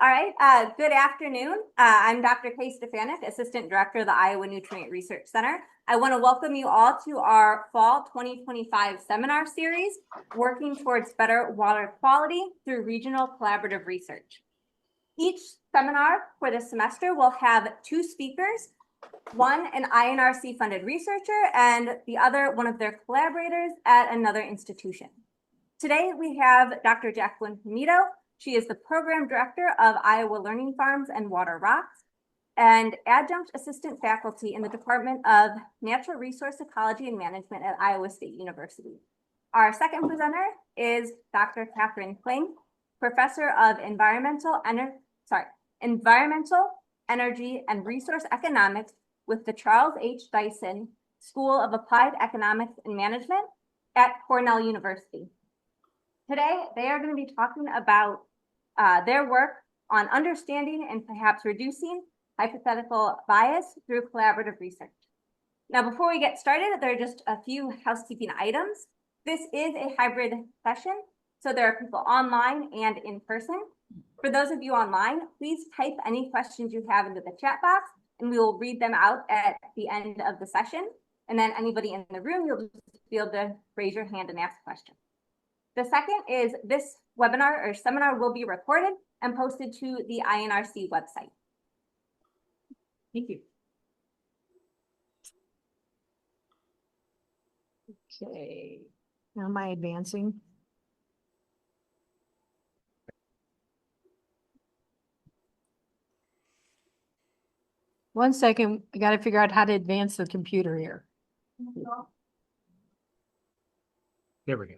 All right, good afternoon. I'm Dr. Kay Stefanik, Assistant Director of the Iowa Nutrient Research Center. I want to welcome you all to our Fall 2025 seminar series, Working Towards Better Water Quality Through Regional Collaborative Research. Each seminar for this semester will have two speakers, one an INRC funded researcher and the other one of their collaborators at another institution. Today we have Dr. Jacqueline Comito. She is the Program Director of Iowa Learning Farms and Water Rocks and Adjunct Assistant Faculty in the Department of Natural Resource Ecology and Management at Iowa State University. Our second presenter is Dr. Kling, Professor of Environmental, Energy, and Resource Economics with the Charles H. Dyson School of Applied Economics and Management at Cornell University. Today, they are going to be talking about their work on understanding and perhaps reducing hypothetical bias through collaborative research. Now, before we get started, there are just a few housekeeping items. This is a hybrid session, so there are people online and in person. For those of you online, please type any questions you have into the chat box, and we will read them out at the end of the session. And then anybody in the room, you'll just be able to raise your hand and ask questions. The second is this webinar or seminar will be recorded and posted to the INRC website. Thank you. Okay, now am I advancing? One second, I got to figure out how to advance the computer here. There we go.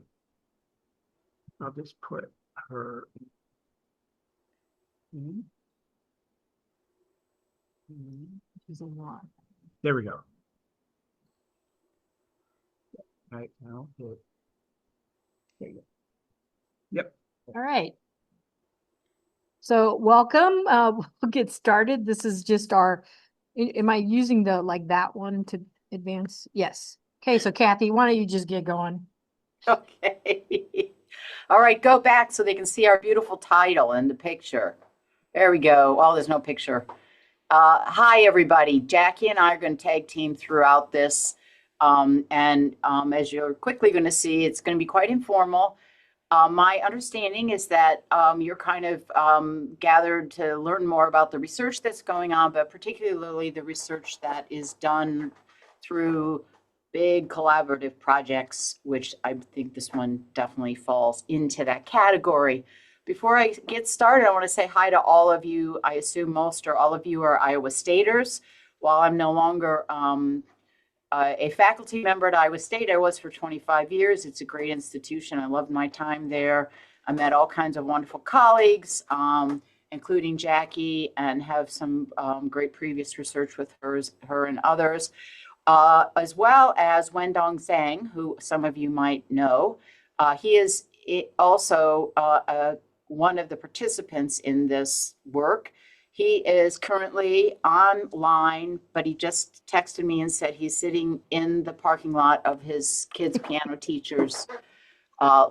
I'll just put her. She's a lot. There we go. Right now. There you go. Yep. All right. So welcome. We'll get started. This is just our, am I using the like that one to advance? Yes. Okay, so Kathy, why don't you just get going? Okay. All right, go back so they can see our beautiful title and the picture. There we go. Oh, there's no picture. Hi, everybody. Jackie and I are going to tag team throughout this. As you're quickly going to see, it's going to be quite informal. My understanding is that you're kind of gathered to learn more about the research that's going on, but particularly the research that is done through big collaborative projects, which I think this one definitely falls into that category. Before I get started, I want to say hi to all of you. I assume most or all of you are Iowa Staters. While I'm no longer a faculty member at Iowa State, I was for 25 years. It's a great institution. I loved my time there. I met all kinds of wonderful colleagues, including Jackie, and have some great previous research with her and others. As well as Wendong Zhang, who some of you might know. He is also one of the participants in this work. He is currently online, but he just texted me and said he's sitting in the parking lot of his kids' piano teacher's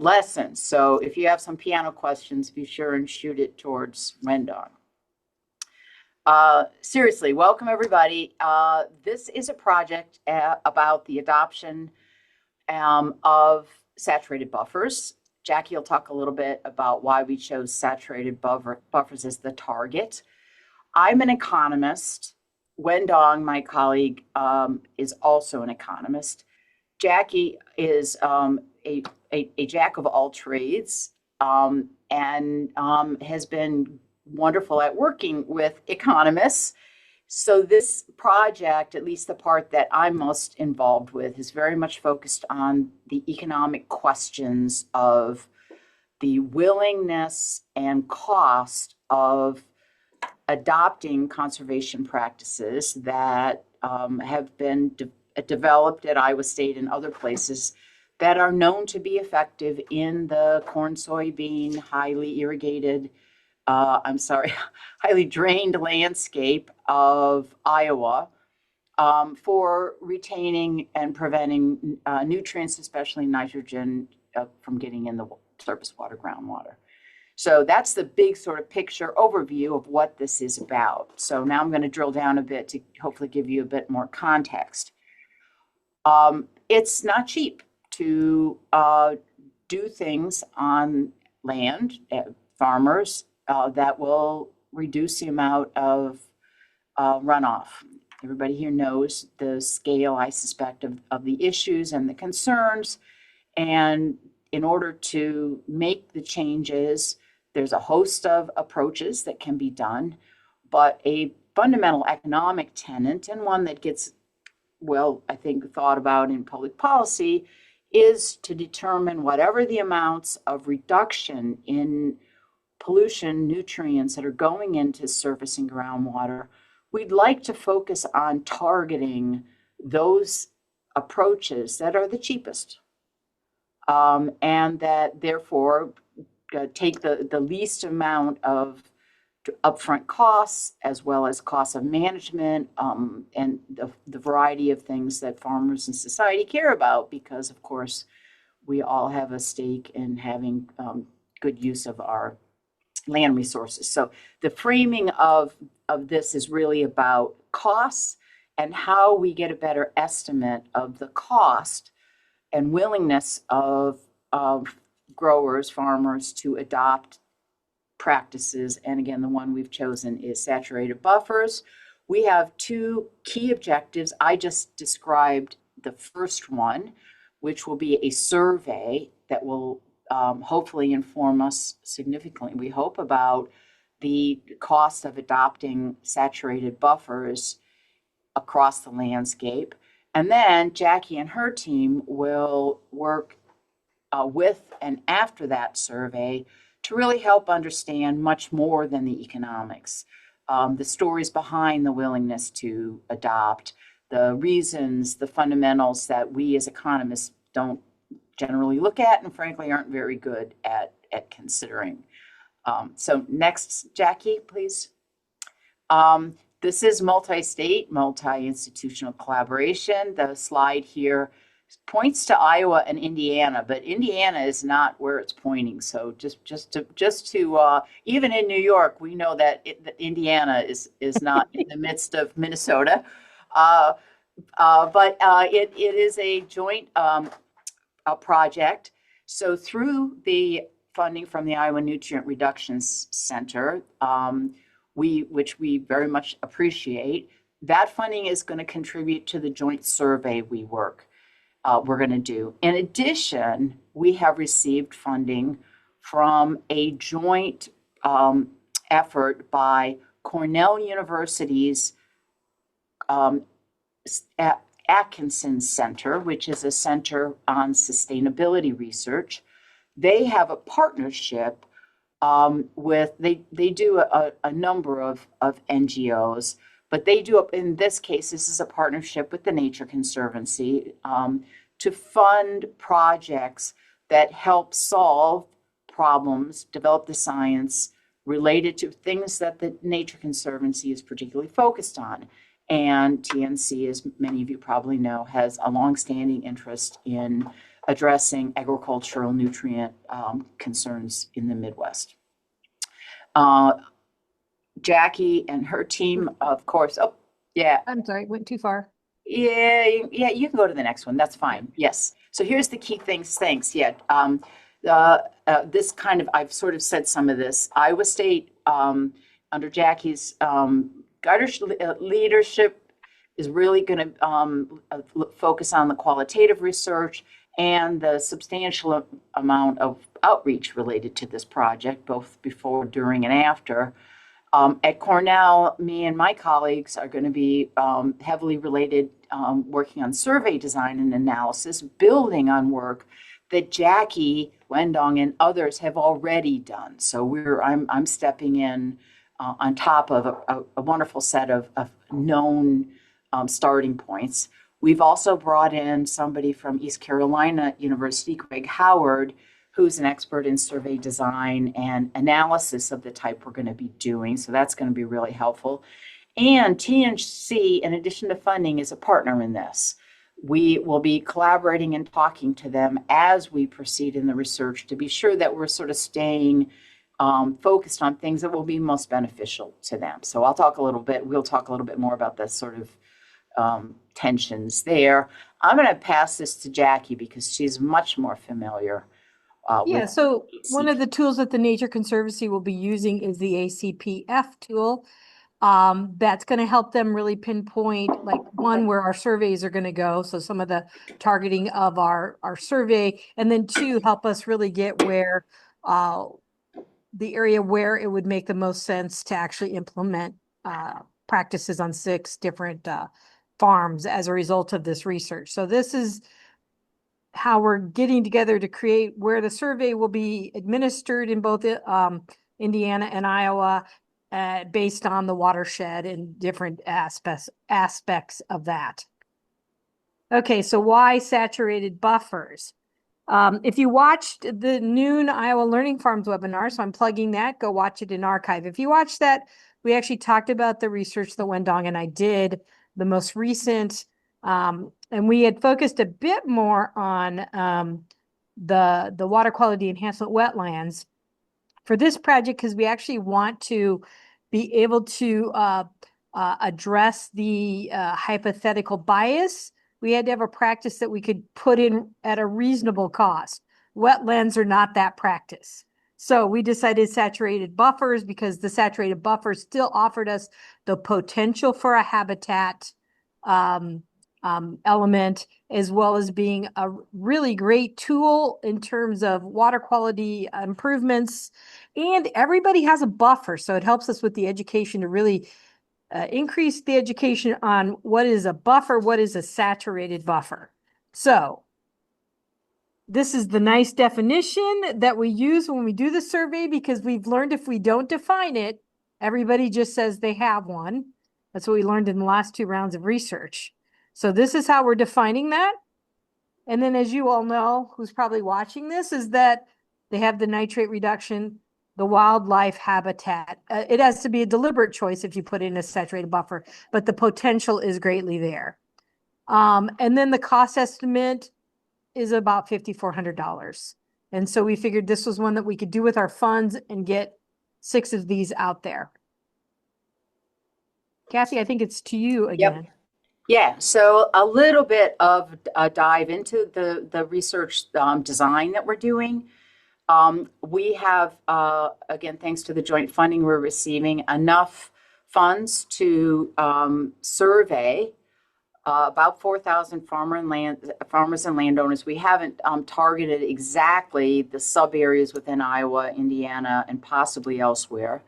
lessons. So if you have some piano questions, be sure and shoot it towards Wendong. Seriously, welcome everybody. This is a project about the adoption of saturated buffers. Jackie will talk a little bit about why we chose saturated buffers as the target. I'm an economist. Wendong, my colleague, is also an economist. Jackie is a jack of all trades and has been wonderful at working with economists. So this project, at least the part that I'm most involved with, is very much focused on the economic questions of the willingness and cost of adopting conservation practices that have been developed at Iowa State and other places that are known to be effective in the corn, soybean, highly irrigated, highly drained landscape of Iowa for retaining and preventing nutrients, especially nitrogen, from getting in the surface water, groundwater. So that's the big sort of picture overview of what this is about. So now I'm going to drill down a bit to hopefully give you a bit more context. It's not cheap to do things on land, farmers, that will reduce the amount of runoff. Everybody here knows the scale, I suspect, of the issues and the concerns. And in order to make the changes, there's a host of approaches that can be done, but a fundamental economic tenet, and one that gets, well, I think, thought about in public policy, is to determine whatever the amounts of reduction in pollution, nutrients that are going into surface and groundwater, we'd like to focus on targeting those approaches that are the cheapest, and that therefore take the least amount of upfront costs, as well as costs of management, and the variety of things that farmers and society care about, because of course we all have a stake in having good use of our land resources. So the framing of this is really about costs and how we get a better estimate of the cost and willingness of growers, farmers, to adopt practices. And again, the one we've chosen is saturated buffers. We have two key objectives. I just described the first one, which will be a survey that will hopefully inform us significantly, we hope, about the cost of adopting saturated buffers across the landscape. And then Jackie and her team will work with and after that survey to really help understand much more than the economics, the stories behind the willingness to adopt, the reasons, the fundamentals that we as economists don't generally look at, and frankly aren't very good at considering. So next, Jackie, please. This is multi-state, multi-institutional collaboration. The slide here points to Iowa and Indiana, but Indiana is not where it's pointing. So just to even in New York, we know that Indiana is not in the midst of Minnesota, but it is a joint project. So through the funding from the Iowa Nutrient Reduction Center, which we very much appreciate, that funding is going to contribute to the joint survey we're going to do. In addition, we have received funding from a joint effort by Cornell University's Atkinson Center, which is a center on sustainability research. They have a partnership with, they do a number of NGOs, but they do, in this case, this is a partnership with the Nature Conservancy to fund projects that help solve problems, develop the science related to things that the Nature Conservancy is particularly focused on. And TNC, as many of you probably know, has a longstanding interest in addressing agricultural nutrient concerns in the Midwest. Jackie and her team, of course. Oh, yeah. I'm sorry, went too far. Yeah, you can go to the next one. That's fine. Yes. So here's the key things. Thanks. Yeah. This kind of, I've sort of said some of this. Iowa State, under Jackie's leadership, is really going to focus on the qualitative research and the substantial amount of outreach related to this project, both before, during, and after. At Cornell, me and my colleagues are going to be heavily related, working on survey design and analysis, building on work that Jackie, Wendong, and others have already done. So I'm stepping in on top of a wonderful set of known starting points. We've also brought in somebody from East Carolina University, Greg Howard, who's an expert in survey design and analysis of the type we're going to be doing. So that's going to be really helpful. And TNC, in addition to funding, is a partner in this. We will be collaborating and talking to them as we proceed in the research to be sure that we're sort of staying focused on things that will be most beneficial to them. So we'll talk a little bit more about the sort of tensions there. I'm going to pass this to Jackie because she's much more familiar Yeah, with so one ACP. of the tools that the Nature Conservancy will be using is the ACPF tool. That's going to help them really pinpoint like one, where our surveys are going to go. So some of the targeting of our survey, and then two, help us really get where the area where it would make the most sense to actually implement practices on 6 different farms as a result of this research. So this is how we're getting together to create where the survey will be administered in both Indiana and Iowa, based on the watershed and different aspects of that. Okay, so why saturated buffers? If you watched the noon Iowa Learning Farms webinar, so I'm plugging that, go watch it in archive. If you watch that, we actually talked about the research that Wendong and I did, the most recent, and we had focused a bit more on the water quality enhancement wetlands for this project, because we actually want to be able to address the hypothetical bias. We had to have a practice that we could put in at a reasonable cost. Wetlands are not that practice. So we decided saturated buffers because the saturated buffers still offered us the potential for a habitat element, as well as being a really great tool in terms of water quality improvements. And everybody has a buffer, so it helps us with the education to really increase the education on what is a buffer, what is a saturated buffer. So this is the nice definition that we use when we do the survey, because we've learned if we don't define it, everybody just says they have one. That's what we learned in the last 2 rounds of research. So this is how we're defining that. And then, as you all know, who's probably watching this, is that they have the nitrate reduction, the wildlife habitat. It has to be a deliberate choice if you put in a saturated buffer, but the potential is greatly there. And then the cost estimate is about $5,400. And so we figured this was one that we could do with our funds and get 6 of these out there. Kathy, I think it's to you again. Yep. Yeah, so a little bit of a dive into the research design that we're doing. We have, again, thanks to the joint funding we're receiving, enough funds to survey about 4,000 farmers and landowners. We haven't targeted exactly the sub areas within Iowa, Indiana, and possibly elsewhere.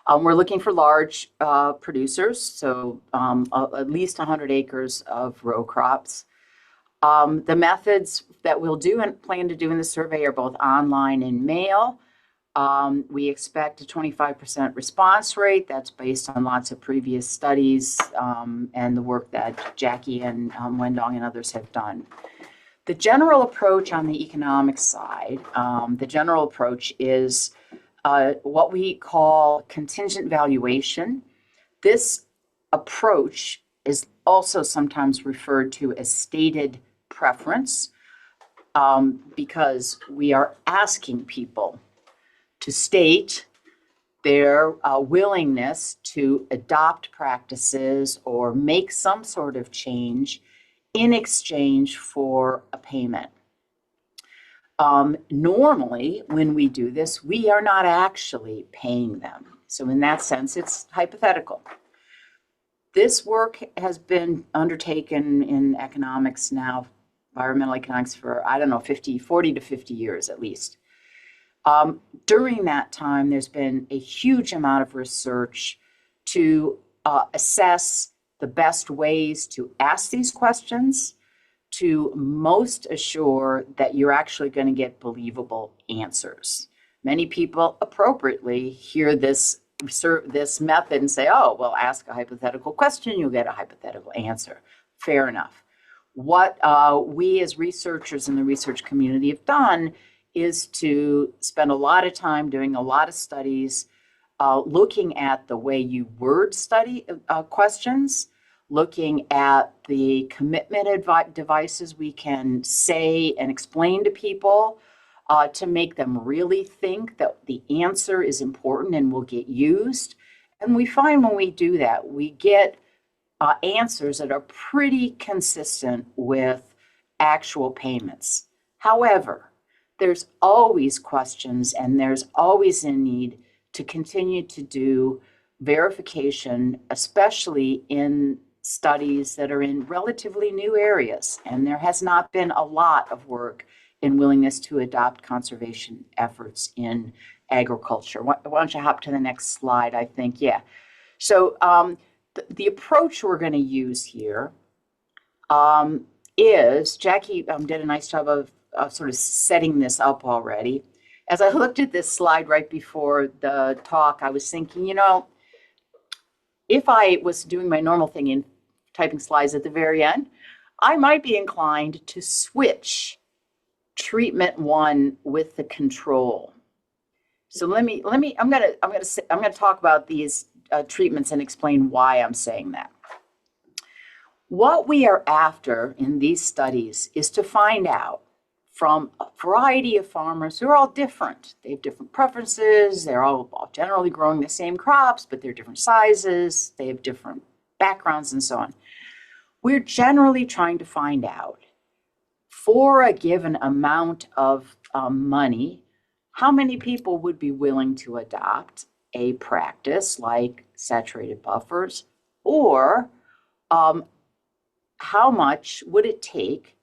We're looking for large producers, so at least 100 acres of row crops. The methods that we'll do and plan to do in the survey are both online and mail. We expect a 25% response rate. That's based on lots of previous studies and the work that Jackie and Wendong and others have done. The general approach on the economic side, the general approach is what we call contingent valuation. This approach is also sometimes referred to as stated preference, because we are asking people to state their willingness to adopt practices or make some sort of change in exchange for a payment. Normally, when we do this, we are not actually paying them. So in that sense, it's hypothetical. This work has been undertaken in economics now, environmental economics, for, I don't know, 40 to 50 years at least. During that time, there's been a huge amount of research to assess the best ways to ask these questions, to most assure that you're actually going to get believable answers. Many people appropriately hear this method and say, oh, well, ask a hypothetical question, you'll get a hypothetical answer. Fair enough. What we as researchers in the research community have done is to spend a lot of time doing a lot of studies, looking at the way you word study questions, looking at the commitment devices we can say and explain to people, to make them really think that the answer is important and will get used. And we find when we do that, we get answers that are pretty consistent with actual payments. However, there's always questions and there's always a need to continue to do verification, especially in studies that are in relatively new areas. And there has not been a lot of work in willingness to adopt conservation efforts in agriculture. Why don't you hop to the next slide, I think. Yeah. So the approach we're going to use here is, Jackie did a nice job of sort of setting this up already. As I looked at this slide right before the talk, I was thinking, if I was doing my normal thing in typing slides at the very end, I might be inclined to switch treatment 1 with the control. So I'm gonna talk about these treatments and explain why I'm saying that. What we are after in these studies is to find out from a variety of farmers who are all different. They have different preferences. They're all generally growing the same crops, but they're different sizes. They have different backgrounds and so on. We're generally trying to find out, for a given amount of money, how many people would be willing to adopt a practice like saturated buffers, or how much would it take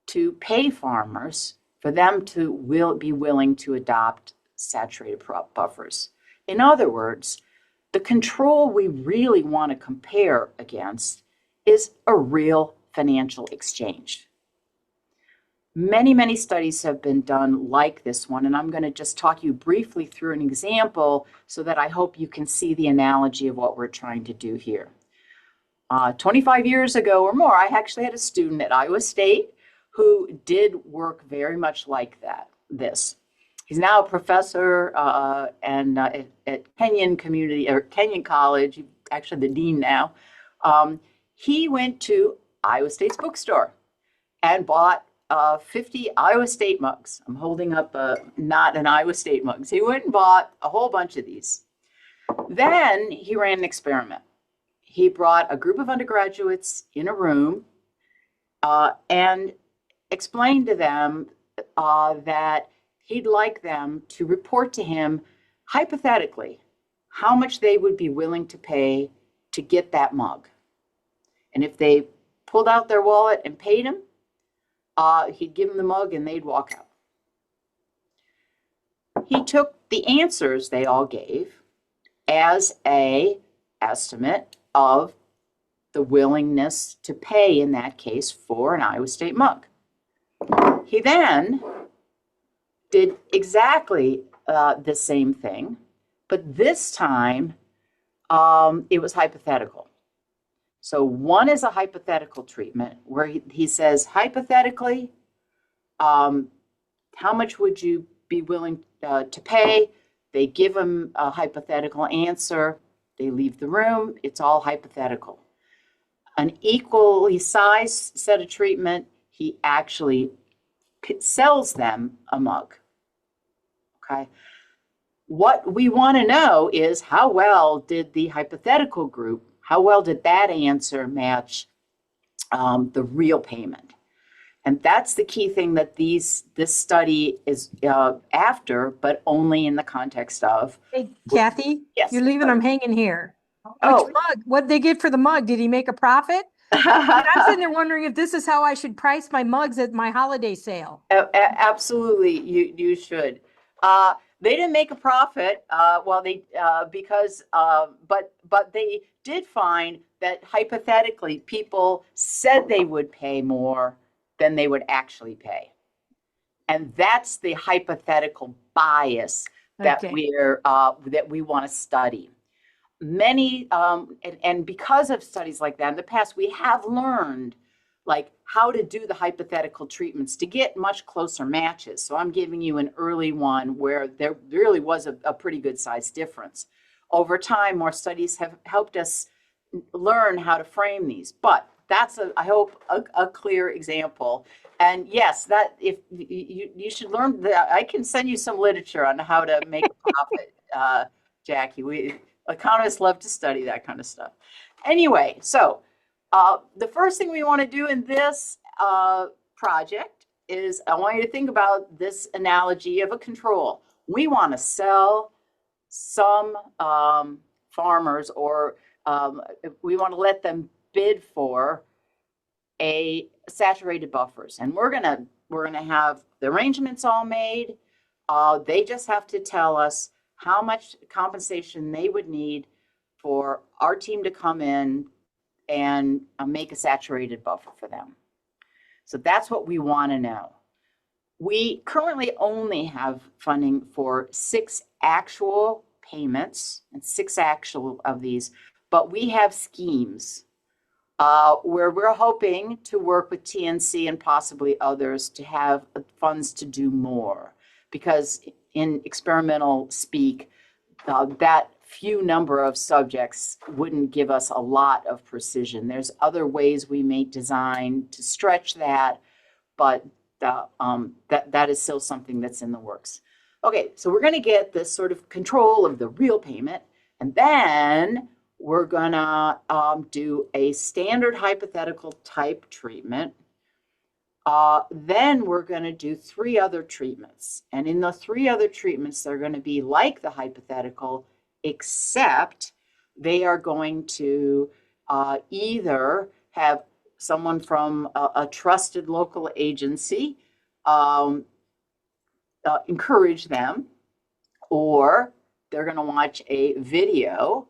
to pay farmers for them to be willing to adopt saturated buffers. In other words, the control we really want to compare against is a real financial exchange. Many, many studies have been done like this one, and I'm going to just talk you briefly through an example so that I hope you can see the analogy of what we're trying to do here. 25 years ago or more, I actually had a student at Iowa State who did work very much like this. He's now a professor at Kenyon College, actually the dean now. He went to Iowa State's bookstore and bought 50 Iowa State mugs. I'm holding up not an Iowa State mug. So he went and bought a whole bunch of these. Then he ran an experiment. He brought a group of undergraduates in a room and explained to them that he'd like them to report to him, hypothetically, how much they would be willing to pay to get that mug. And if they pulled out their wallet and paid him, he'd give them the mug and they'd walk out. He took the answers they all gave as an estimate of the willingness to pay, in that case, for an Iowa State mug. He then did exactly the same thing, but this time it was hypothetical. So one is a hypothetical treatment where he says, hypothetically, how much would you be willing to pay? They give him a hypothetical answer. They leave the room. It's all hypothetical. An equally sized set of treatment, he actually sells them a mug. Okay. What we want to know is, how well did the hypothetical group, how well did that answer match the real payment? And that's the key thing that this study is after, but only in the context of. Hey, Kathy, Yes. you're leaving them hanging here. Oh. Which mug? What did they get for the mug? Did he make a profit? I'm sitting there wondering if this is how I should price my mugs at my holiday sale. Absolutely, you should. They didn't make a profit. But they did find that hypothetically, people said they would pay more than they would actually pay, and that's the hypothetical bias that we want to study. Many and because of studies like that in the past, we have learned like how to do the hypothetical treatments to get much closer matches. So I'm giving you an early one where there really was a pretty good size difference. Over time, more studies have helped us learn how to frame these. But that's I hope a clear example. And yes, that if you should learn that, I can send you some literature on how to make a profit, Jackie. We economists love to study that kind of stuff. Anyway, so the first thing we want to do in this project is I want you to think about this analogy of a control. We want to sell some farmers, or we want to let them bid for a saturated buffers, and we're gonna have the arrangements all made. They just have to tell us how much compensation they would need for our team to come in and make a saturated buffer for them. So that's what we want to know. We currently only have funding for 6 actual payments and 6 actual of these, but we have schemes where we're hoping to work with TNC and possibly others to have funds to do more, because in experimental speak, that few number of subjects wouldn't give us a lot of precision. There's other ways we may design to stretch that, but that is still something that's in the works. Okay, so we're going to get this sort of control of the real payment, and then we're going to do a standard hypothetical type treatment. Then we're going to do 3 other treatments. And in the 3 other treatments, they're going to be like the hypothetical, except they are going to either have someone from a trusted local agency encourage them, or they're going to watch a video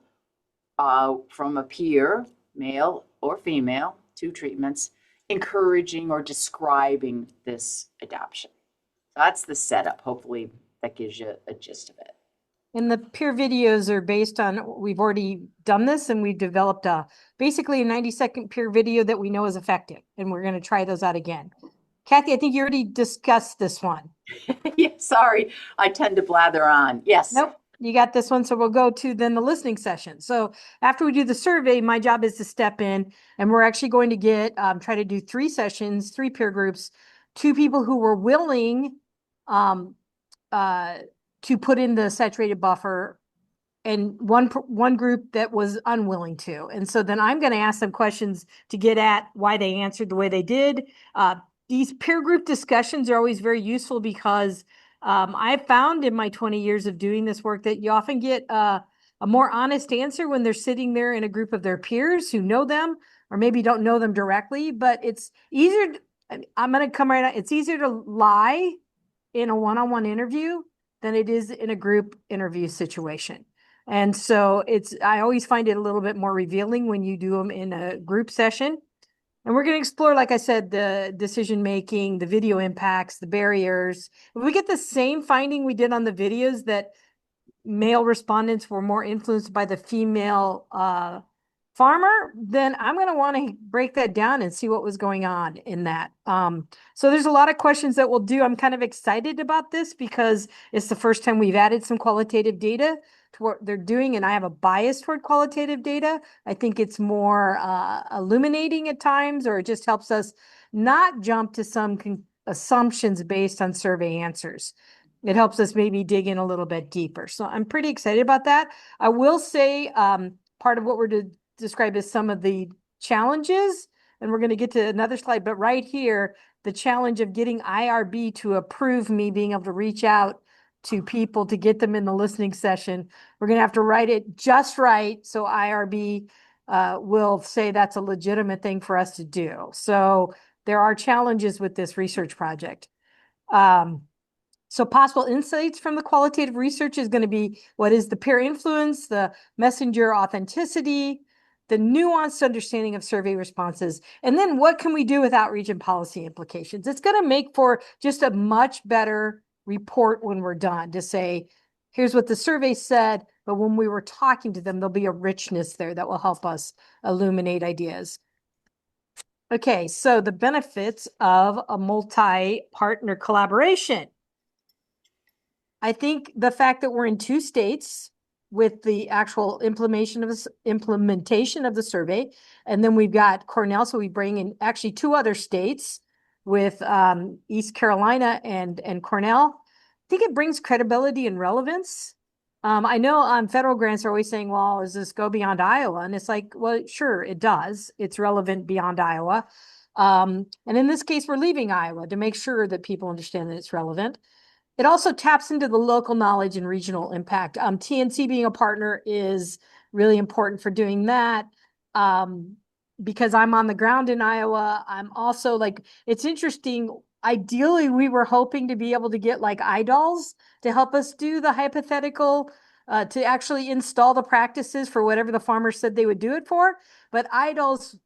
from a peer, male or female, 2 treatments, encouraging or describing this adoption. That's the setup. Hopefully that gives you a gist of it. And the peer videos are based on, we've already done this, and we've developed basically a 90-second peer video that we know is effective. And we're going to try those out again. Kathy, I think you already discussed this one. Yeah, sorry, I tend to blather on. Yes. Nope, you got this one. So we'll go to then the listening session. So after we do the survey, my job is to step in, and we're actually going to get, try to do 3 sessions, 3 peer groups, 2 people who were willing to put in the saturated buffer, and one group that was unwilling to. And so then I'm going to ask them questions to get at why they answered the way they did. These peer group discussions are always very useful because I've found in my 20 years of doing this work that you often get a more honest answer when they're sitting there in a group of their peers who know them, or maybe don't know them directly. But it's easier, I'm going to come right out, it's easier to lie in a one-on-one interview than it is in a group interview situation. And so I always find it a little bit more revealing when you do them in a group session. And we're going to explore, like I said, the decision-making, the video impacts, the barriers. If we get the same finding we did on the videos, that male respondents were more influenced by the female farmer, then I'm going to want to break that down and see what was going on in that. So there's a lot of questions that we'll do. I'm kind of excited about this because it's the first time we've added some qualitative data to what they're doing, and I have a bias toward qualitative data. I think it's more illuminating at times, or it just helps us not jump to some assumptions based on survey answers. It helps us maybe dig in a little bit deeper. So I'm pretty excited about that. I will say part of what we're to describe as some of the challenges, and we're going to get to another slide, but right here, the challenge of getting IRB to approve me being able to reach out to people to get them in the listening session. We're going to have to write it just right, so IRB will say that's a legitimate thing for us to do. So there are challenges with this research project. So possible insights from the qualitative research is going to be, what is the peer influence, the messenger authenticity, the nuanced understanding of survey responses, and then what can we do with outreach and policy implications? It's going to make for just a much better report when we're done, to say, here's what the survey said, but when we were talking to them, there'll be a richness there that will help us illuminate ideas. Okay, so the benefits of a multi-partner collaboration. I think the fact that we're in 2 states with the actual implementation of the survey. And then we've got Cornell, so we bring in actually two other states with East Carolina and Cornell. I think it brings credibility and relevance. I know on federal grants are always saying, well, does this go beyond Iowa? And it's like, well, sure, it does. It's relevant beyond Iowa. And in this case, we're leaving Iowa to make sure that people understand that it's relevant. It also taps into the local knowledge and regional impact. TNC being a partner is really important for doing that. Because I'm on the ground in Iowa, I'm also like, it's interesting. Ideally, we were hoping to be able to get like idols to help us do the hypothetical, to actually install the practices for whatever the farmers said they would do it for. But idols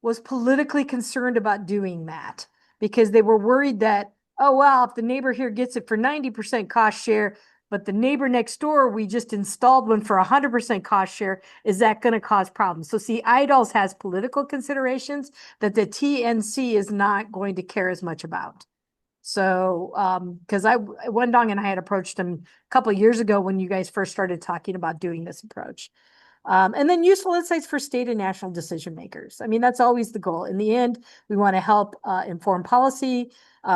was politically concerned about doing that because they were worried that, oh, well, if the neighbor here gets it for 90% cost share, but the neighbor next door, we just installed one for 100% cost share, is that going to cause problems? So see, IDOLS has political considerations that the TNC is not going to care as much about. So, because Wendong and I had approached him a couple of years ago when you guys first started talking about doing this approach. And then useful insights for state and national decision makers. I mean, that's always the goal. In the end, we want to help inform policy.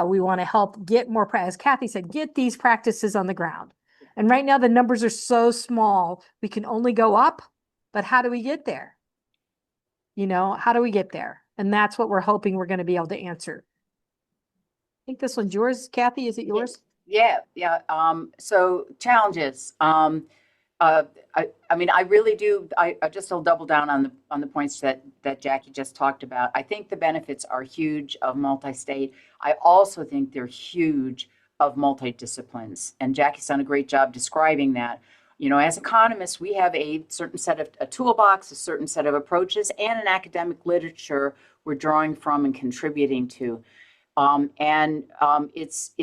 We want to help get more, as Kathy said, get these practices on the ground. And right now the numbers are so small, we can only go up, but how do we get there? You know, how do we get there? And that's what we're hoping we're going to be able to answer. I think this one's yours, Kathy. Is it yours? Yeah. So challenges. I mean, I really do. I just will double down on the points that Jackie just talked about. I think the benefits are huge of multi-state. I also think they're huge of multi-disciplines. And Jackie's done a great job describing that. You know, as economists, we have a certain set of a toolbox, a certain set of approaches, and an academic literature we're drawing from and contributing to. It's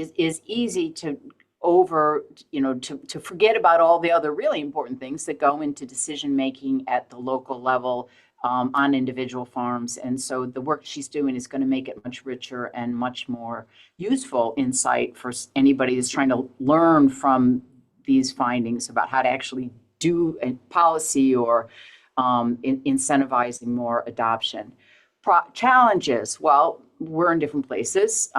easy to to forget about all the other really important things that go into decision making at the local level on individual farms. And so the work she's doing is going to make it much richer and much more useful insight for anybody that's trying to learn from these findings about how to actually do a policy or incentivizing more adoption. Challenges, well, we're in different places.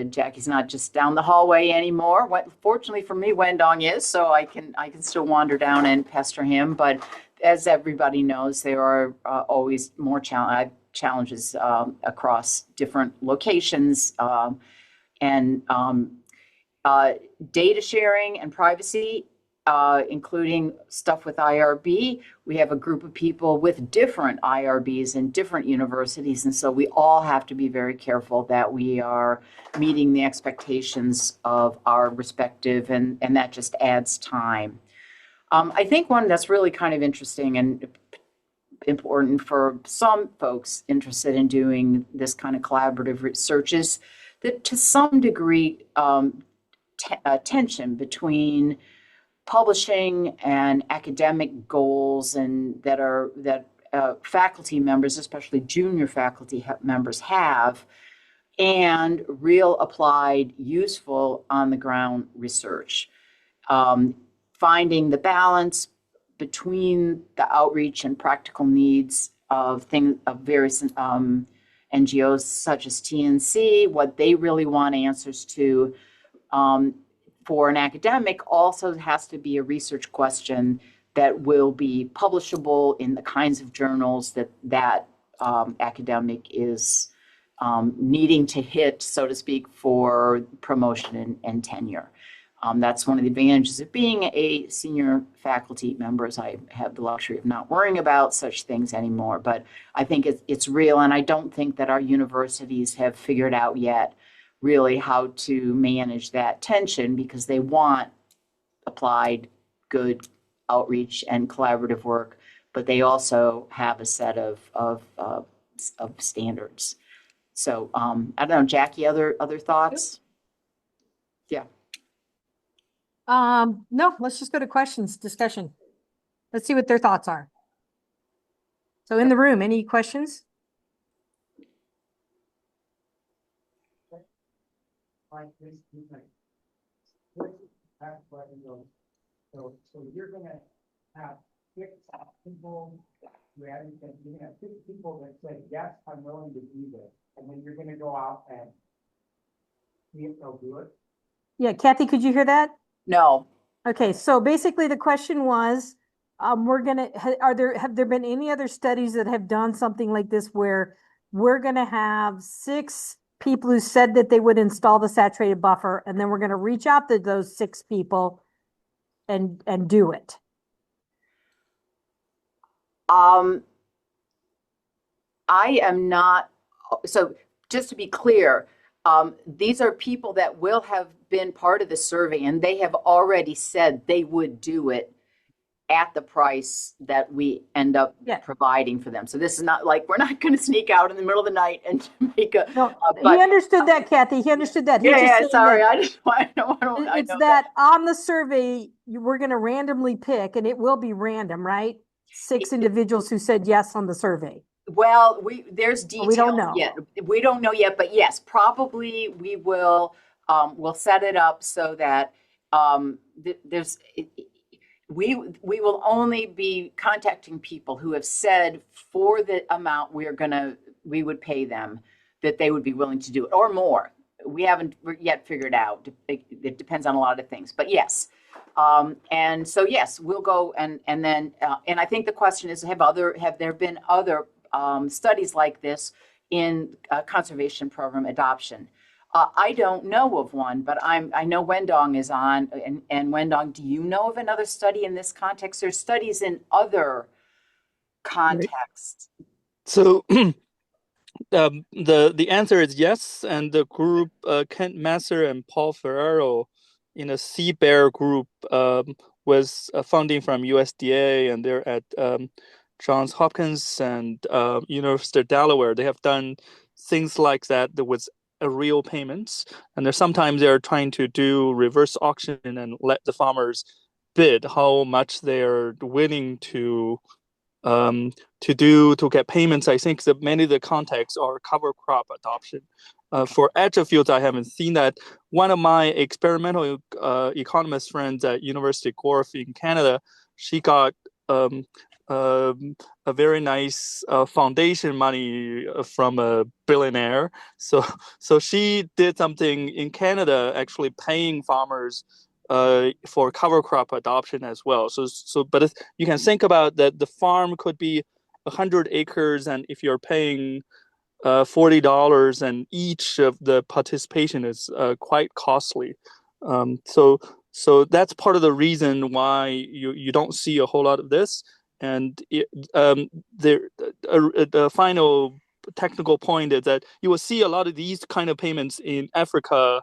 Jackie's not just down the hallway anymore. Fortunately for me, Wendong is, so I can still wander down and pester him. But as everybody knows, there are always more challenges across different locations, and data sharing and privacy, including stuff with IRB. We have a group of people with different IRBs in different universities, and so we all have to be very careful that we are meeting the expectations of our respective, and that just adds time. I think one that's really kind of interesting and important for some folks interested in doing this kind of collaborative research is that to some degree tension between publishing and academic goals and that faculty members, especially junior faculty members, have, and real applied, useful on the ground research. Finding the balance between the outreach and practical needs of various NGOs such as TNC, what they really want answers to. For an academic also has to be a research question that will be publishable in the kinds of journals that academic is needing to hit, so to speak, for promotion and tenure. That's one of the advantages of being a senior faculty member, is I have the luxury of not worrying about such things anymore. But I think it's real, and I don't think that our universities have figured out yet really how to manage that tension, because they want applied, good outreach and collaborative work, but they also have a set of standards. So I don't know, Jackie, other thoughts? Yeah. No, let's just go to questions, discussion. Let's see what their thoughts are. So in the room, any questions? So you're gonna have 6 people, you're gonna have 6 people that say, yes, I'm willing to do this. And then you're gonna go out and see if they'll do it. Yeah, Kathy, could you hear that? No, Okay, so basically the question was, have there been any other studies that have done something like this where we're gonna have 6 people who said that they would install the saturated buffer, and then we're gonna reach out to those 6 people and do it? I am not, so just to be clear, these are people that will have been part of the survey and they have already said they would do it at the price that we end up Yeah. providing for them. So this is not like, we're not going to sneak out in the middle of the night and make a, No, but he understood that, Kathy, he understood that. He's yeah, just yeah, saying sorry. that I just want, I it's know that on the survey, we're gonna randomly pick, and it will be random, right? 6 individuals who said yes on the survey. Well, there's But we don't detail know. yet. We don't know yet, but yes, probably we will, we'll set it up so that, there's, we will only be contacting people who have said for the amount we would pay them, that they would be willing to do it, or more. We haven't yet figured out. It depends on a lot of things, but yes. And so, yes, we'll go and then, and I think the question is, have there been other studies like this in conservation program adoption? I don't know of one, but I know Wendong is on, and Wendong, do you know of another study in this context? There's studies in other contexts. So the answer is yes, and the group Kent Masser and Paul Ferraro in a Sea Bear group was funding from USDA, and they're at Johns Hopkins and University of Delaware. They have done things like that with real payments, and sometimes they're trying to do reverse auction and let the farmers bid how much they're willing to get payments. I think that many of the contexts are cover crop adoption. For attributes, I haven't seen that. One of my experimental economist friends at University of Guelph in Canada, she got a very nice foundation money from a billionaire. So she did something in Canada, actually paying farmers for cover crop adoption as well. But you can think about that the farm could be 100 acres, and if you're paying $40, and each of the participation is quite costly. So that's part of the reason why you don't see a whole lot of this. And the final technical point is that you will see a lot of these kind of payments in Africa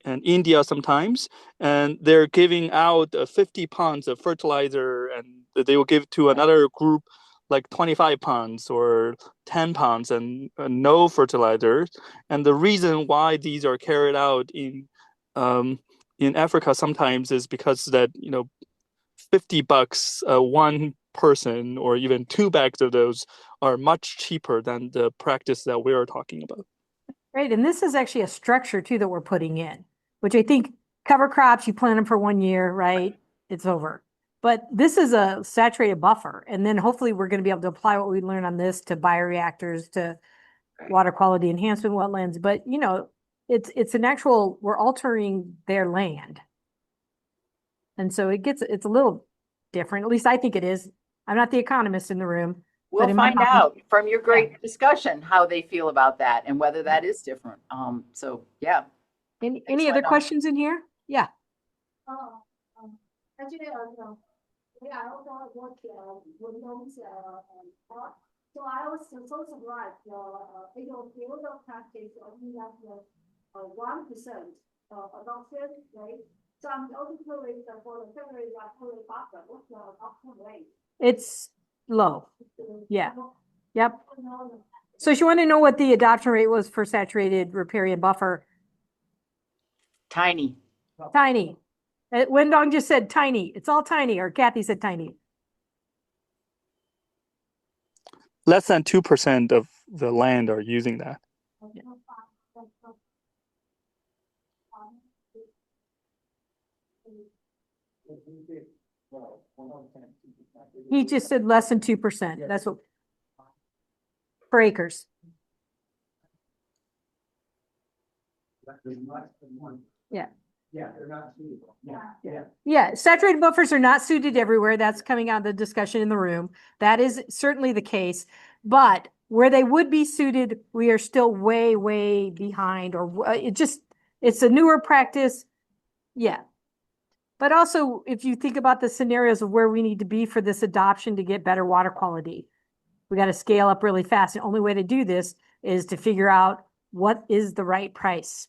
and India sometimes, and they're giving out 50 pounds of fertilizer, and they will give to another group like 25 pounds or 10 pounds and no fertilizer. And the reason why these are carried out in Africa sometimes is because that $50 one person or even 2 bags of those are much cheaper than the practice that we are talking about. Right, and this is actually a structure too that we're putting in, which I think cover crops, you plant them for 1 year, right? It's over. But this is a saturated buffer, and then hopefully we're going to be able to apply what we learn on this to bioreactors, to water quality enhancement wetlands. But it's an actual, we're altering their land. And so it's a little different. At least I think it is. I'm not the economist in the room. We'll find out from your great discussion how they feel about that and whether that is different. So yeah. Any other questions in here? Yeah. Actually, we are also working with those part. So I was so surprised, field of practice only have 1% adoption rate. So I'm also curious for the February buffer, what's the adoption rate? It's low. Yeah. Yep. So if you want to know what the adoption rate was for saturated riparian buffer? Tiny. Tiny. Wendong just said tiny. It's all tiny, or Kathy said tiny. Less than 2% of the land are using that. Yeah. well, 1%. He just said less than 2%. That's what, for acres. There's less than one. Yeah. Yeah, they're not suitable. Yeah, yeah. Yeah, saturated buffers are not suited everywhere. That's coming out of the discussion in the room. That is certainly the case. But where they would be suited, we are still way, way behind, or it's a newer practice. Yeah. But also, if you think about the scenarios of where we need to be for this adoption to get better water quality, we got to scale up really fast. The only way to do this is to figure out what is the right price.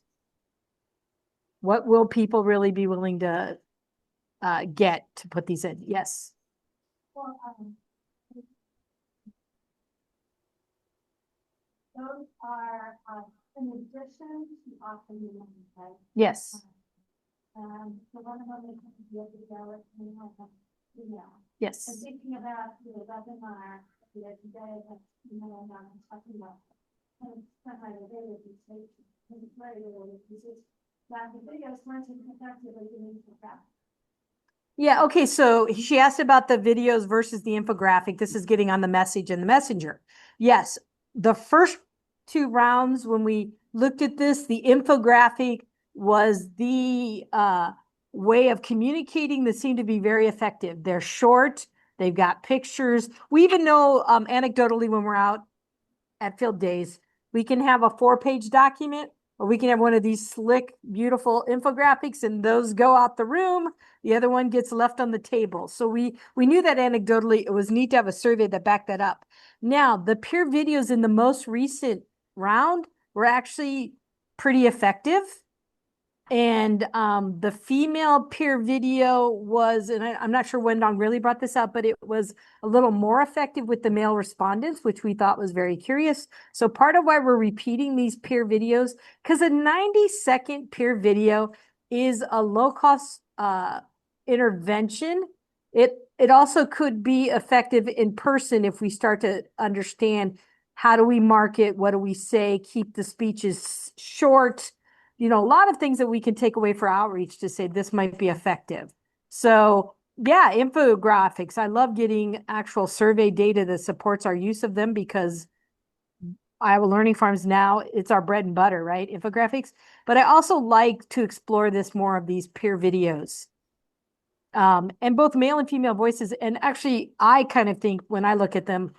What will people really be willing to get to put these in? Yes. Well, those are, in addition to offering the money, right? Yes. So one of them is the other development, yeah. Yes. And thinking about the webinar the other day, that, I'm talking about. And stuff like that, it's very little, that the videos weren't effective, but you need to practice. Yeah. Okay. So she asked about the videos versus the infographic. This is getting on the message and the messenger. Yes. The first 2 rounds, when we looked at this, the infographic was the way of communicating that seemed to be very effective. They're short. They've got pictures. We even know anecdotally when we're out at field days, we can have a 4-page document, or we can have one of these slick, beautiful infographics, and those go out the room. The other one gets left on the table. So we knew that anecdotally. It was neat to have a survey that backed that up. Now, the peer videos in the most recent round were actually pretty effective. And the female peer video was, and I'm not sure Wendong really brought this up, but it was a little more effective with the male respondents, which we thought was very curious. So part of why we're repeating these peer videos, because a 90-second peer video is a low-cost intervention. It also could be effective in person if we start to understand how do we market, what do we say, keep the speeches short. A lot of things that we can take away for outreach to say this might be effective. So yeah, infographics. I love getting actual survey data that supports our use of them, because Iowa Learning Farms now, it's our bread and butter, right? Infographics. But I also like to explore this more of these peer videos. And both male and female voices. And actually, I kind of think when I look at them,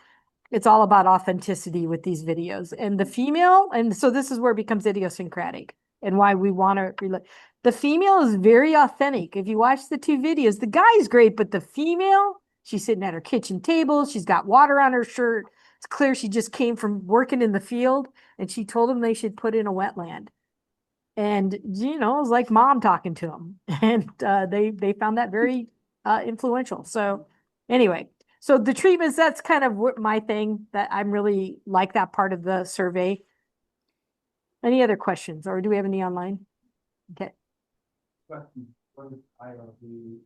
it's all about authenticity with these videos. And the female, and so this is where it becomes idiosyncratic and why we want to relate. The female is very authentic. If you watch the 2 videos, the guy is great, but the female, she's sitting at her kitchen table. She's got water on her shirt. It's clear she just came from working in the field, and she told them they should put in a wetland. And, it was like mom talking to them. And they found that very influential. So anyway, so the treatments, that's kind of my thing, that I'm really like that part of the survey. Any other questions, or do we have any online? Okay. Question, what is IRB?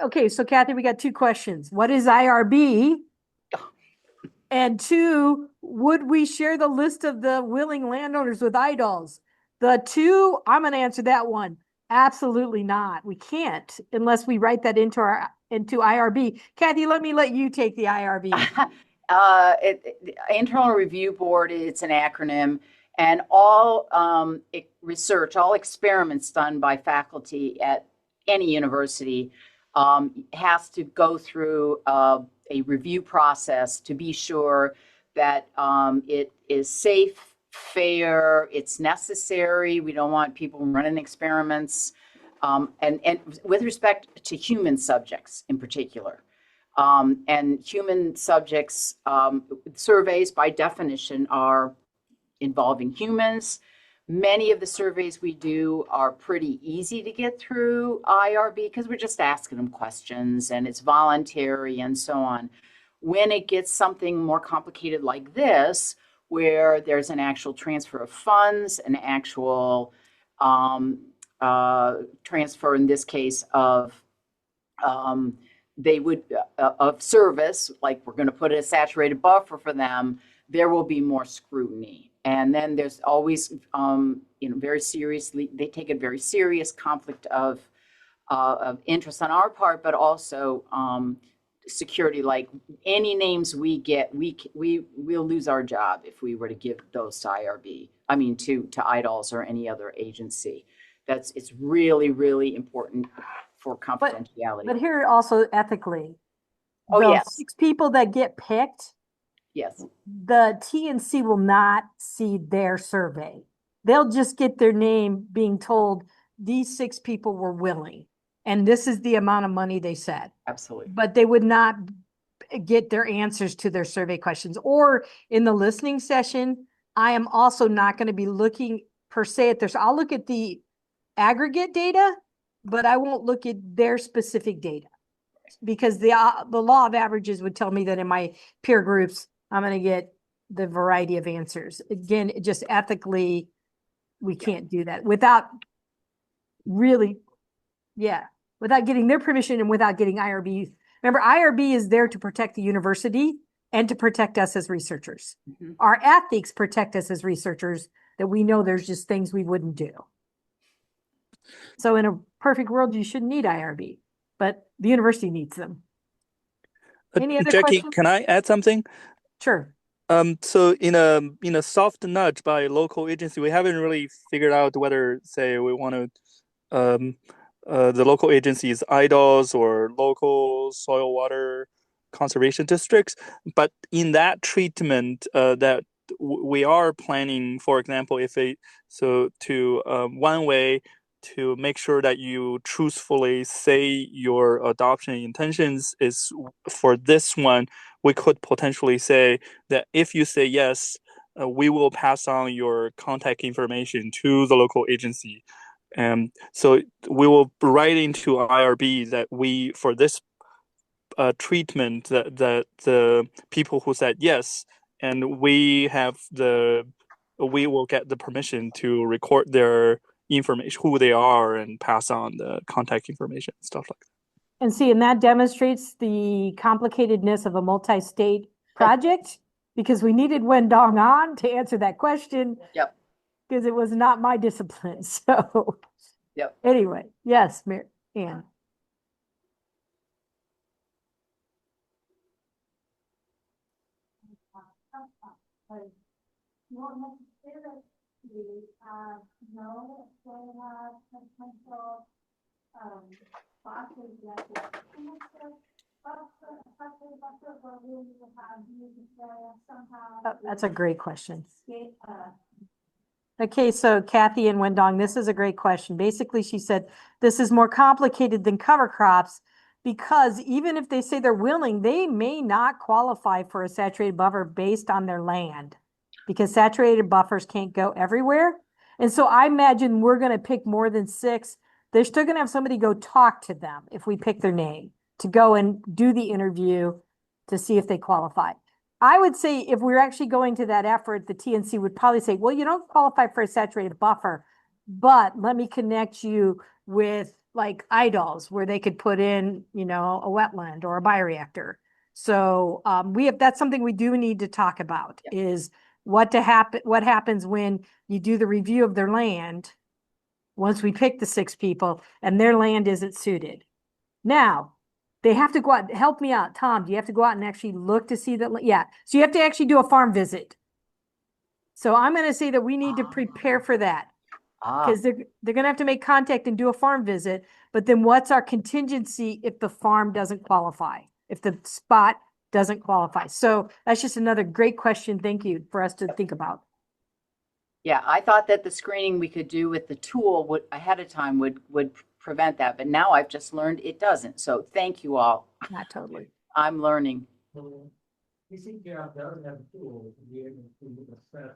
Okay, so Kathy, we got 2 questions. What is IRB? And 2, would we share the list of the willing landowners with IDOLs? The 2, I'm going to answer that one. Absolutely not. We can't unless we write that into IRB. Kathy, let you take the IRB. Internal Review Board, it's an acronym, and all research, all experiments done by faculty at any university has to go through a review process to be sure that it is safe, fair, it's necessary. We don't want people running experiments, and with respect to human subjects in particular. And human subjects, surveys by definition are involving humans. Many of the surveys we do are pretty easy to get through IRB because we're just asking them questions and it's voluntary and so on. When it gets something more complicated like this, where there's an actual transfer of funds, an actual transfer, in this case, of of service, like we're going to put a saturated buffer for them, there will be more scrutiny. And then there's always, very seriously, they take a very serious conflict of interest on our part, but also security. Like any names we get, we'll lose our job if we were to give those to IRB. I mean, to IDOLS or any other agency. It's really, really important for confidentiality. But here also ethically, Oh, the yes. 6 people that get picked, Yes. the TNC will not see their survey. They'll just get their name being told these 6 people were willing, and this is the amount of money they said. Absolutely. But they would not get their answers to their survey questions. Or in the listening session, I am also not going to be looking per se at this. I'll look at the aggregate data, but I won't look at their specific data. Because the law of averages would tell me that in my peer groups, I'm going to get the variety of answers. Again, just ethically, we can't do that without really, without getting their permission and without getting IRB. Remember, IRB is there to protect the university and to protect us as researchers. Mhm. Our ethics protect us as researchers, that we know there's just things we wouldn't do. So in a perfect world, you shouldn't need IRB, but the university needs them. Any other Jackie, questions? can I add something? Sure. So in a soft nudge by local agency, we haven't really figured out whether, say, we want to the local agencies, IDOLS or local soil water conservation districts. But in that treatment, that we are planning, for example, one way to make sure that you truthfully say your adoption intentions is for this one, we could potentially say that if you say yes, we will pass on your contact information to the local agency. So we will write into IRB that for this treatment, that the people who said yes, and we will get the permission to record their information, who they are, and pass on the contact information, stuff like that. And see, and that demonstrates the complicatedness of a multi-state project, because we needed Wendong on to answer that question. Yep. Because it was not my discipline. So Yep. Anyway, yes, Ann. Not necessarily, no, they have potential, bosses that That's a great question. Okay, so Kathy and Wendong, this is a great question. Basically, she said, this is more complicated than cover crops, because even if they say they're willing, they may not qualify for a saturated buffer based on their land, because saturated buffers can't go everywhere. And so I imagine we're going to pick more than 6. They're still going to have somebody go talk to them if we pick their name, to go and do the interview to see if they qualify. I would say if we're actually going to that effort, the TNC would probably say, well, you don't qualify for a saturated buffer, but let me connect you with like IDOLS, where they could put in, a wetland or a bioreactor. So that's something we do need to talk about, is what happens when you do the review of their land once we pick the 6 people and their land isn't suited. Now, they have to go out, help me out. Tom, do you have to go out and actually look to see that? Yeah. So you have to actually do a farm visit. So I'm going to say that we need to prepare for that, because they're going to have to make contact and do a farm visit. But then what's our contingency if the farm doesn't qualify, if the spot doesn't qualify? So that's just another great question. Thank you, for us to think about. Yeah, I thought that the screening we could do with the tool ahead of time would prevent that, but now I've just learned it doesn't. So thank you all. Not totally. I'm learning. PCCF does have tools to be able to assess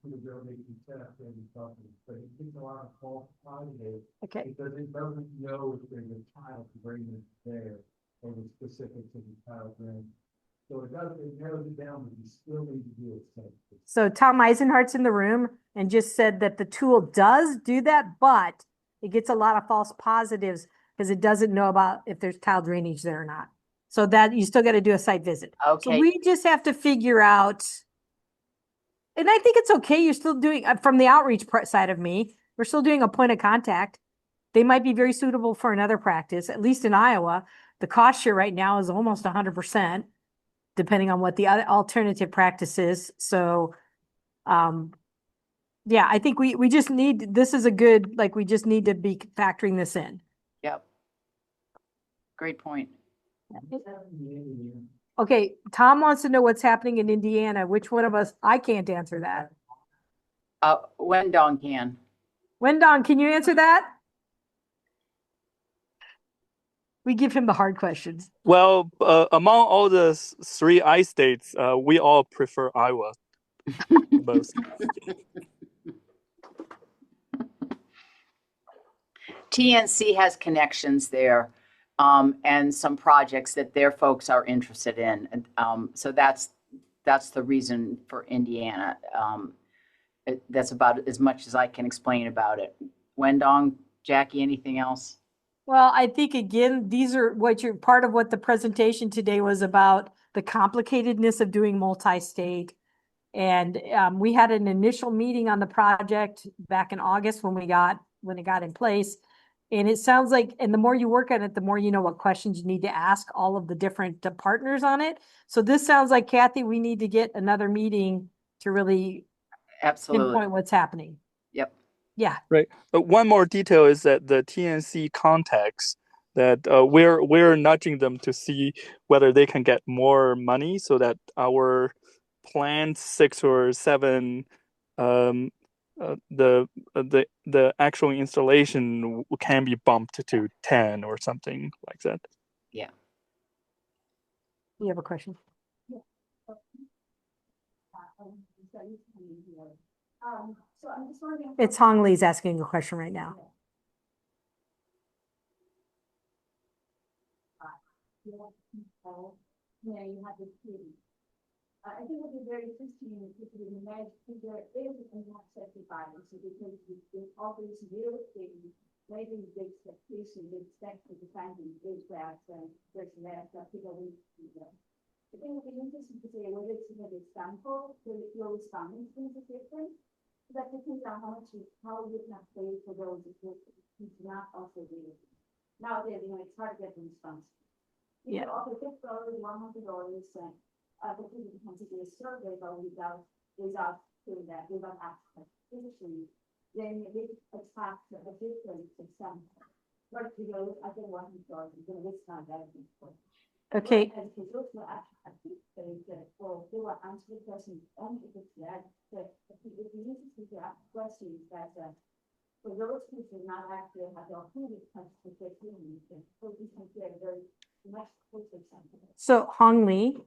suitability test and stuff, but it gets a lot of false positives. Okay. Because it doesn't know if there's a child to bring it there or the specifics of the child bring. So it narrows it down, but you still need to do it. So Tom Eisenhardt's in the room and just said that the tool does do that, but it gets a lot of false positives because it doesn't know about if there's tile drainage there or not. So that you still got to do a site visit. Okay. So we just have to figure out and I think it's okay. You're still doing, from the outreach side of me, we're still doing a point of contact. They might be very suitable for another practice, at least in Iowa. The cost share right now is almost 100%, depending on what the other alternative practice is. So, yeah, I think we just need, this is a good, like, we just need to be factoring this in. Yep. Great point. Okay, Tom wants to know what's happening in Indiana. Which one of us? I can't answer that. Wendong can. Wendong, can you answer that? We give him the hard questions. Well, among all the three I states, we all prefer Iowa most. TNC has connections there, and some projects that their folks are interested in. And, so that's the reason for Indiana. That's about as much as I can explain about it. Wendong, Jackie, anything else? Well, I think again, these are what you're part of what the presentation today was about, the complicatedness of doing multi-state. And we had an initial meeting on the project back in August when it got in place. And it sounds like, and the more you work on it, the more you know what questions you need to ask all of the different partners on it. So this sounds like, Kathy, we need to get another meeting to really Absolutely. pinpoint what's happening. Yep. Yeah. Right. But one more detail is that the TNC contacts that we're nudging them to see whether they can get more money so that our planned 6 or 7 the actual installation can be bumped to 10 or something like that. Yeah. You have a question? So I'm just wondering. It's Hong Lee's asking a question right now. Yeah, you have this theory. I think it would be very interesting if you could imagine if there is an accepted bias, so because there's always real estate, maybe the expectation, the expect the finding is that there's less that people will see them. I think it would be interesting to say whether it's an example, whether your responding things are different. That depends on how you can play for those who's not also real. Nowadays, it's hard to get the response. Yeah. Okay, $50, $100, but people can do a survey, but without doing that, without asking physically, then it attracts a different example. But I don't want to start, it's not that important. Okay. And for those who actually they will answer the question only if it's that if you need to ask questions that for those who do not actually have the opportunity to participate in it, so we can get very much closer example. So Hong Lee,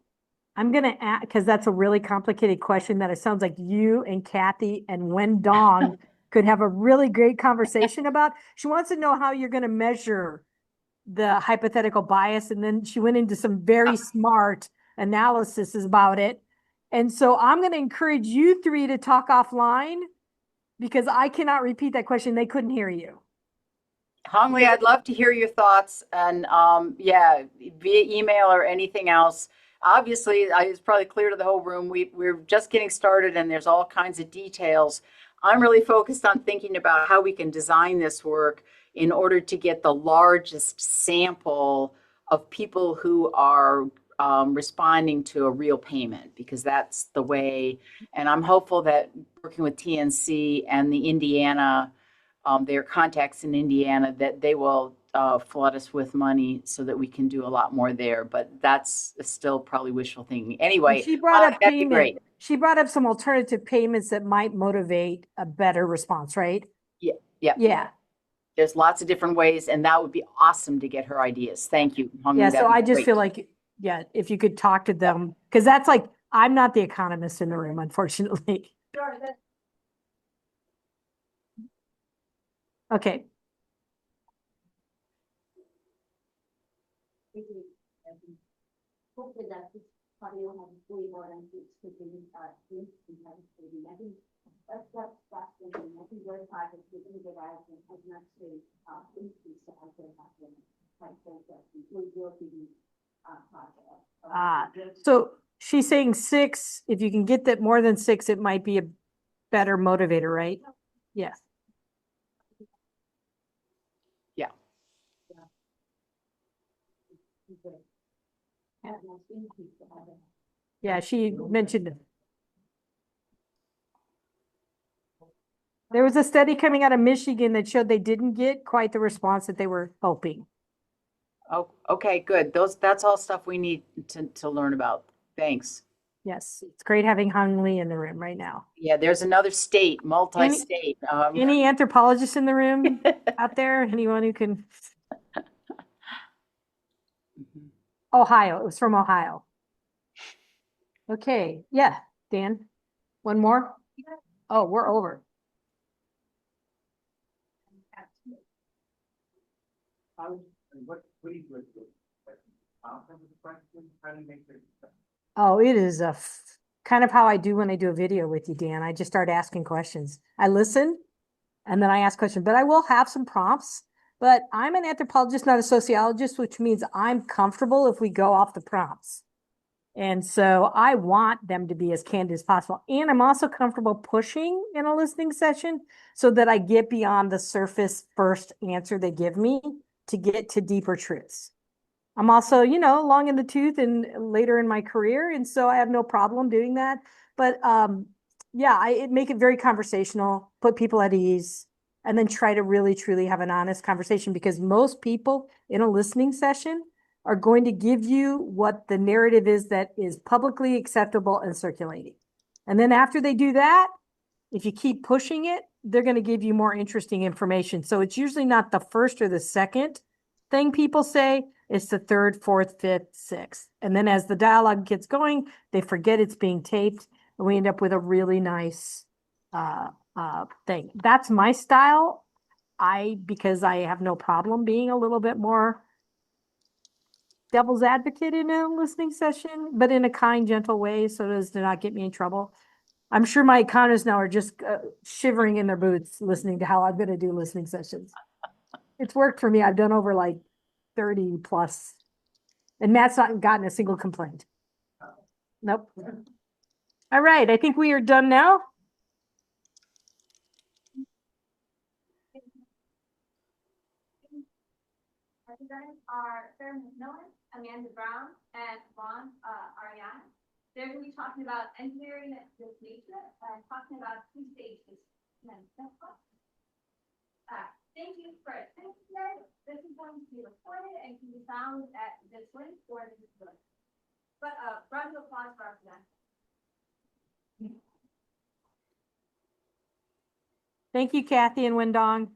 I'm going to ask, because that's a really complicated question that it sounds like you and Kathy and Wendong could have a really great conversation about. She wants to know how you're going to measure the hypothetical bias. And then she went into some very smart analysis about it. And so I'm going to encourage you three to talk offline because I cannot repeat that question. They couldn't hear you. Hong Lee, I'd love to hear your thoughts and yeah, via email or anything else. Obviously, it's probably clear to the whole room. We're just getting started and there's all kinds of details. I'm really focused on thinking about how we can design this work in order to get the largest sample of people who are responding to a real payment, because that's the way. And I'm hopeful that working with TNC and the Indiana, their contacts in Indiana, that they will flood us with money so that we can do a lot more there. But that's still probably wishful thinking. Anyway, She brought up that'd be payment. great. She brought up some alternative payments that might motivate a better response, right? Yeah, yeah. Yeah. There's lots of different ways, and that would be awesome to get her ideas. Thank you, Hong Lee. Yeah. That'd So be I just great. feel like, yeah, if you could talk to them, because that's like, I'm not the economist in the room, unfortunately. Okay. Hopefully that this party will have way more than this because I think that's fascinating. I think very hard to get into the guys and as much as increase the output happen. Like that we will be project. So she's saying 6. If you can get that more than 6, it might be a better motivator, right? Yeah. Yeah. Yeah, she mentioned it. There was a study coming out of Michigan that showed they didn't get quite the response that they were hoping. Oh, okay, good. That's all stuff we need to learn about. Thanks. Yes, it's great having Hung Lee in the room right now. Yeah, there's another state, multi-state. Any anthropologists in the room out there? Anyone who can? Mhm. Ohio. It was from Ohio. Okay. Yeah, Dan. One more? Oh, we're over. What do you do with it? Answer the question, how do you make it? Oh, it is kind of how I do when I do a video with you, Dan. I just start asking questions. I listen and then I ask questions, but I will have some prompts. But I'm an anthropologist, not a sociologist, which means I'm comfortable if we go off the prompts. And so I want them to be as candid as possible. And I'm also comfortable pushing in a listening session so that I get beyond the surface first answer they give me to get to deeper truths. I'm also, long in the tooth and later in my career. And so I have no problem doing that. But yeah, I make it very conversational, put people at ease, and then try to really, truly have an honest conversation because most people in a listening session are going to give you what the narrative is that is publicly acceptable and circulating. And then after they do that, if you keep pushing it, they're going to give you more interesting information. So it's usually not the first or the second thing people say, it's the third, fourth, fifth, sixth. And then as the dialogue gets going, they forget it's being taped and we end up with a really nice thing. That's my style. Because I have no problem being a little bit more devil's advocate in a listening session, but in a kind, gentle way so as to not get me in trouble. I'm sure my economists now are just shivering in their boots listening to how I'm going to do listening sessions. It's worked for me. I've done over like 30 plus. And Matt's not gotten a single complaint. Nope. All right. I think we are done now. Representatives are Sarah McMillan, Amanda Brown, and Ron Ariana. They're going to be talking about engineering with nature and talking about 2 stages. Thank you for attending today. This is going to be recorded and can be found at this link or this link. But round of applause for our presenters. Thank you, Kathy and Wendong.